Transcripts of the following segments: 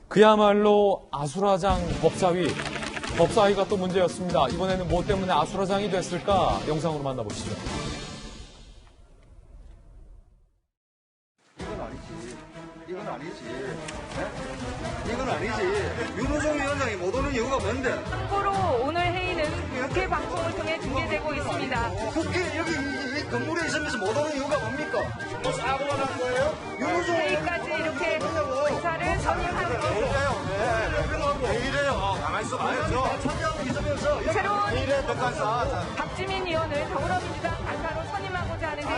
그야말로 아수라장 법사위가 또 문제였습니다. 이번에는 뭐 때문에 아수라장이 됐을까? 영상으로 만나보시죠. 이건 아니지. 네? 이건 아니지. 윤호중 위원장이 못 오는 이유가 뭔데? 참고로 오늘 회의는 국회 방송을 통해 중계되고 있습니다. 국회 여기 이 건물에 있으면서 못 오는 이유가 뭡니까? 뭐 사고가 난 거예요? 윤호중 회의까지 이렇게 의사를 선임하고 왜 이래요? 가만히 있어 봐야죠. 참여하고 있으면서 새로운 이래 백관사. 박주민 의원을 더불어민주당 간사로 선임하고자 하는데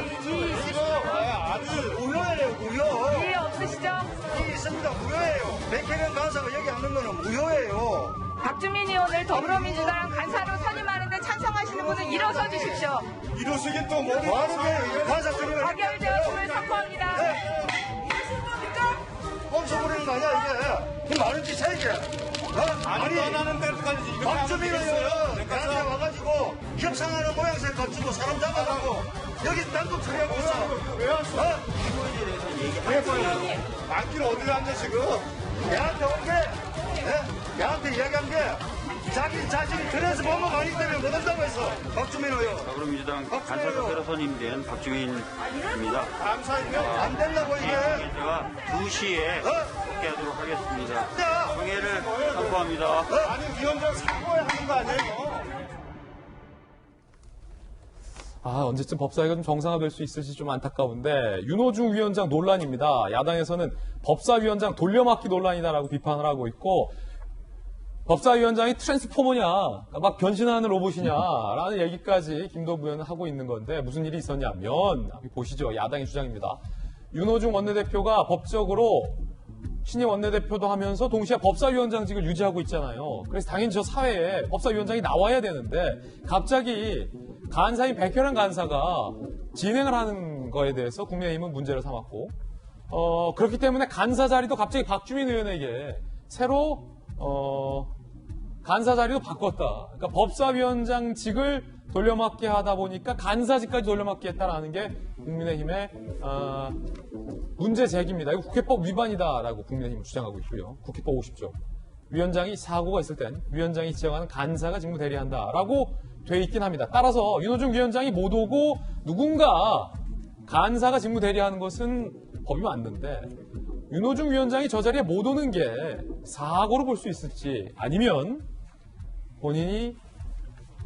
아주 무효예요, 무효. 이해 없으시죠? 이 있습니다, 무효예요. 백혜련 간사가 여기 앉는 거는 무효예요. 박주민 의원을 더불어민주당 간사로 선임하는데 찬성하시는 분은 일어서 주십시오. 이러시긴 또 뭐 하는 거예요? 간사 선임을 가결되었음을 선포합니다. 멈춰버리는 거 아니야, 이게? 그 많은 짓이야, 이게? 아니, 떠나는 데까지 박주민 의원 나한테 와가지고 협상하는 모양새 가지고 사람 잡아가고 여기 단독 처리하고 있어. 왜 왔어? 안길 어디로 앉아, 지금? 내한테 온 게, 내한테 이야기한 게 자기 자신이 그래서 뭔가 많이 때문에 못 온다고 했어. 박주민 의원. 더불어민주당 간사로 새로 선임된 박주민입니다. 감사해요. 안 된다고, 이게. 제가 2시에 복귀하도록 하겠습니다. 총회를 선포합니다. 아니, 위원장 사과해야 하는 거 아니에요? 언제쯤 법사위가 좀 정상화될 수 있을지 좀 안타까운데 윤호중 위원장 논란입니다. 야당에서는 법사위원장 돌려막기 논란이다라고 비판을 하고 있고 법사위원장이 트랜스포머냐, 막 변신하는 로봇이냐라는 얘기까지 김도부 의원은 하고 있는 건데 무슨 일이 있었냐면 보시죠. 야당의 주장입니다. 윤호중 원내대표가 법적으로 신임 원내대표도 하면서 동시에 법사위원장직을 유지하고 있잖아요. 그래서 당연히 저 사회에 법사위원장이 나와야 되는데 갑자기 간사인 백혜련 간사가 진행을 하는 거에 대해서 국민의힘은 문제를 삼았고 그렇기 때문에 간사 자리도 갑자기 박주민 의원에게 새로 간사 자리도 바꿨다. 그러니까 법사위원장직을 돌려막기 하다 보니까 간사직까지 돌려막기 했다라는 게 국민의힘의 문제 제기입니다. 이거 국회법 위반이다라고 국민의힘은 주장하고 있고요. 국회법 50조. 위원장이 사고가 있을 땐 위원장이 지정하는 간사가 직무 대리한다라고 돼 있긴 합니다. 따라서 윤호중 위원장이 못 오고 누군가 간사가 직무 대리하는 것은 법이 맞는데 윤호중 위원장이 저 자리에 못 오는 게 사고로 볼 수 있을지 아니면 본인이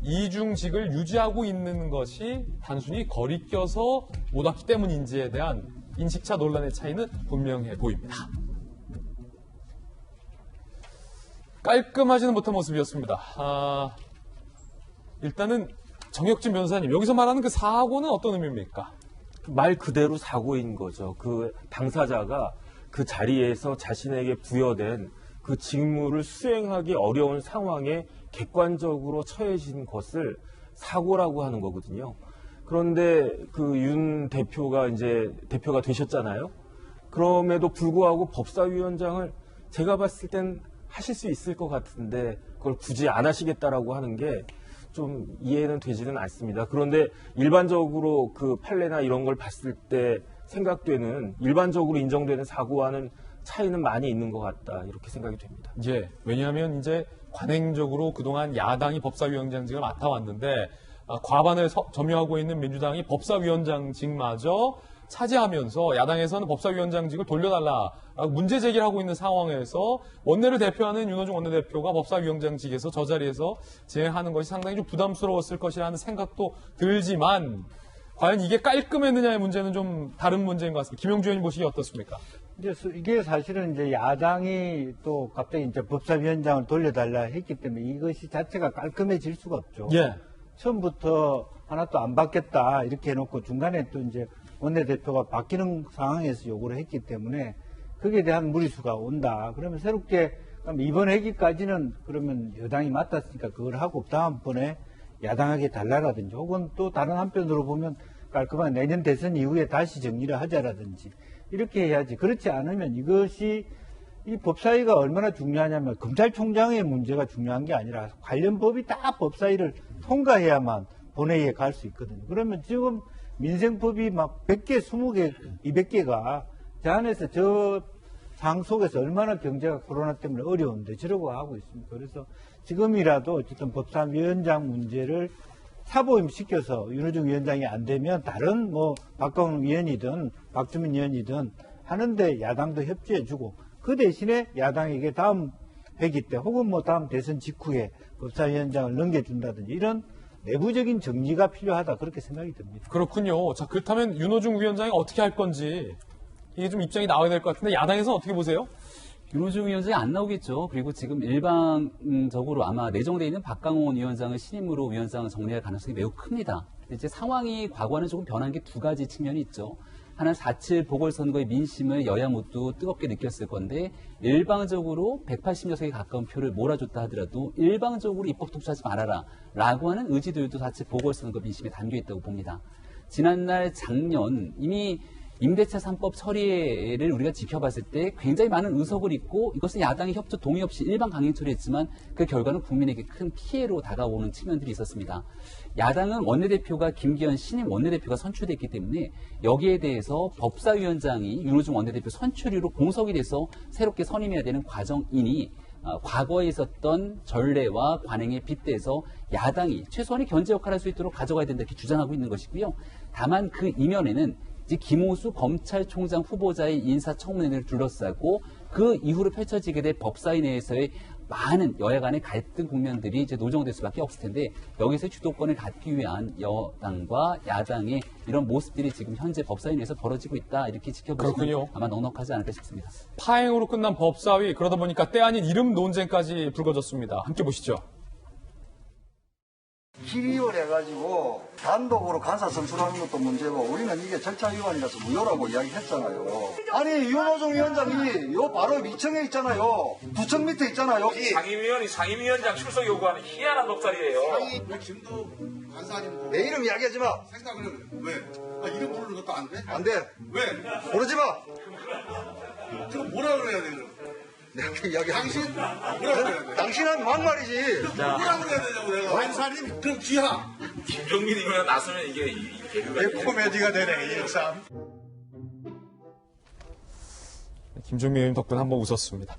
이중직을 유지하고 있는 것이 단순히 거리껴서 못 왔기 때문인지에 대한 인식차 논란의 차이는 분명해 보입니다. 깔끔하지는 못한 모습이었습니다. 일단은 정혁진 변호사님, 여기서 말하는 그 사고는 어떤 의미입니까? 말 그대로 사고인 거죠. 그 당사자가 그 자리에서 자신에게 부여된 그 직무를 수행하기 어려운 상황에 객관적으로 처해진 것을 사고라고 하는 거거든요. 그런데 그 윤 대표가 이제 대표가 되셨잖아요. 그럼에도 불구하고 법사위원장을 제가 봤을 땐 하실 수 있을 것 같은데 그걸 굳이 안 하시겠다라고 하는 게 좀 이해는 되지는 않습니다. 그런데 일반적으로 그 판례나 이런 걸 봤을 때 생각되는 일반적으로 인정되는 사고와는 차이는 많이 있는 것 같다 이렇게 생각이 됩니다. 예, 왜냐하면 이제 관행적으로 그동안 야당이 법사위원장직을 맡아왔는데 과반을 점유하고 있는 민주당이 법사위원장직마저 차지하면서 야당에서는 법사위원장직을 돌려달라라고 문제 제기를 하고 있는 상황에서 원내를 대표하는 윤호중 원내대표가 법사위원장직에서 저 자리에서 진행하는 것이 상당히 좀 부담스러웠을 것이라는 생각도 들지만 과연 이게 깔끔했느냐의 문제는 좀 다른 문제인 것 같습니다. 김용주 의원님 보시기에 어떻습니까? 이게 사실은 이제 야당이 또 갑자기 이제 법사위원장을 돌려달라 했기 때문에 이것이 자체가 깔끔해질 수가 없죠. 예. 처음부터 하나도 안 받겠다 이렇게 해놓고 중간에 또 이제 원내대표가 바뀌는 상황에서 요구를 했기 때문에 거기에 대한 무리수가 온다. 그러면 새롭게 이번 회기까지는 그러면 여당이 맡았으니까 그걸 하고 다음번에 야당에게 달라라든지 혹은 또 다른 한편으로 보면 깔끔한 내년 대선 이후에 다시 정리를 하자라든지 이렇게 해야지. 그렇지 않으면 이것이 이 법사위가 얼마나 중요하냐면 검찰총장의 문제가 중요한 게 아니라 관련 법이 다 법사위를 통과해야만 본회의에 갈 수 있거든요. 그러면 지금 민생법이 막 100개, 20개, 200개가 저 안에서 저 상황 속에서 얼마나 경제가 코로나 때문에 어려운데 저러고 하고 있습니까? 그래서 지금이라도 어쨌든 법사위원장 문제를 사보임시켜서 윤호중 위원장이 안 되면 다른 뭐 박광훈 위원이든 박주민 위원이든 하는데 야당도 협조해주고 그 대신에 야당에게 다음 회기 때 혹은 뭐 다음 대선 직후에 법사위원장을 넘겨준다든지 이런 내부적인 정리가 필요하다 그렇게 생각이 듭니다. 그렇군요. 자, 그렇다면 윤호중 위원장이 어떻게 할 건지 이게 좀 입장이 나와야 될 것 같은데 야당에서는 어떻게 보세요? 윤호중 위원장이 안 나오겠죠. 그리고 지금 일방적으로 아마 내정돼 있는 박강원 위원장을 신임으로 위원장을 정리할 가능성이 매우 큽니다. 이제 상황이 과거와는 조금 변한 게 두 가지 측면이 있죠. 하나는 4.7 보궐선거의 민심을 여야 모두 뜨겁게 느꼈을 건데 일방적으로 180여 석에 가까운 표를 몰아줬다 하더라도 일방적으로 입법 통과하지 말아라 라고 하는 의지들도 4.7 보궐선거 민심에 담겨있다고 봅니다. 지난날 작년 이미 임대차 3법 처리를 우리가 지켜봤을 때 굉장히 많은 의석을 잇고 이것은 야당의 협조 동의 없이 일반 강행 처리했지만 그 결과는 국민에게 큰 피해로 다가오는 측면들이 있었습니다. 야당은 원내대표가 김기현 신임 원내대표가 선출됐기 때문에 여기에 대해서 법사위원장이 윤호중 원내대표 선출위로 공석이 돼서 새롭게 선임해야 되는 과정이니 과거에 있었던 전례와 관행에 빗대서 야당이 최소한의 견제 역할을 할 수 있도록 가져가야 된다 이렇게 주장하고 있는 것이고요. 다만 그 이면에는 김호수 검찰총장 후보자의 인사청문회를 둘러싸고 그 이후로 펼쳐지게 될 법사위 내에서의 많은 여야 간의 갈등 국면들이 이제 노정될 수밖에 없을 텐데 여기서 주도권을 갖기 위한 여당과 야당의 이런 모습들이 지금 현재 법사위 내에서 벌어지고 있다 이렇게 지켜보시면 그렇군요. 아마 넉넉하지 않을까 싶습니다. 파행으로 끝난 법사위 그러다 보니까 때 아닌 이름 논쟁까지 불거졌습니다. 함께 보시죠. 기리를 해가지고 단독으로 간사 선출하는 것도 문제고 우리는 이게 절차 위반이라서 무효라고 이야기했잖아요. 아니 윤호중 위원장이 요 바로 위층에 있잖아요. 부층 밑에 있잖아요. 상임위원이 상임위원장 출석 요구하는 희한한 독살이에요. 왜 김도 간사님 내 이름 이야기하지 마. 생각을 해. 왜? 이름 부르는 것도 안 돼? 안 돼. 왜? 부르지 마. 그럼 뭐라 그래야 돼? 그럼? 내가 이야기. 당신 뭐라 그래야 돼? 당신은 막말이지. 뭐라 그래야 되냐고 내가. 간사님 그럼 기하. 김종민이거나 나서면 이게 개그가 코미디가 되네 이 참. 김종민 의원 덕분에 한번 웃었습니다.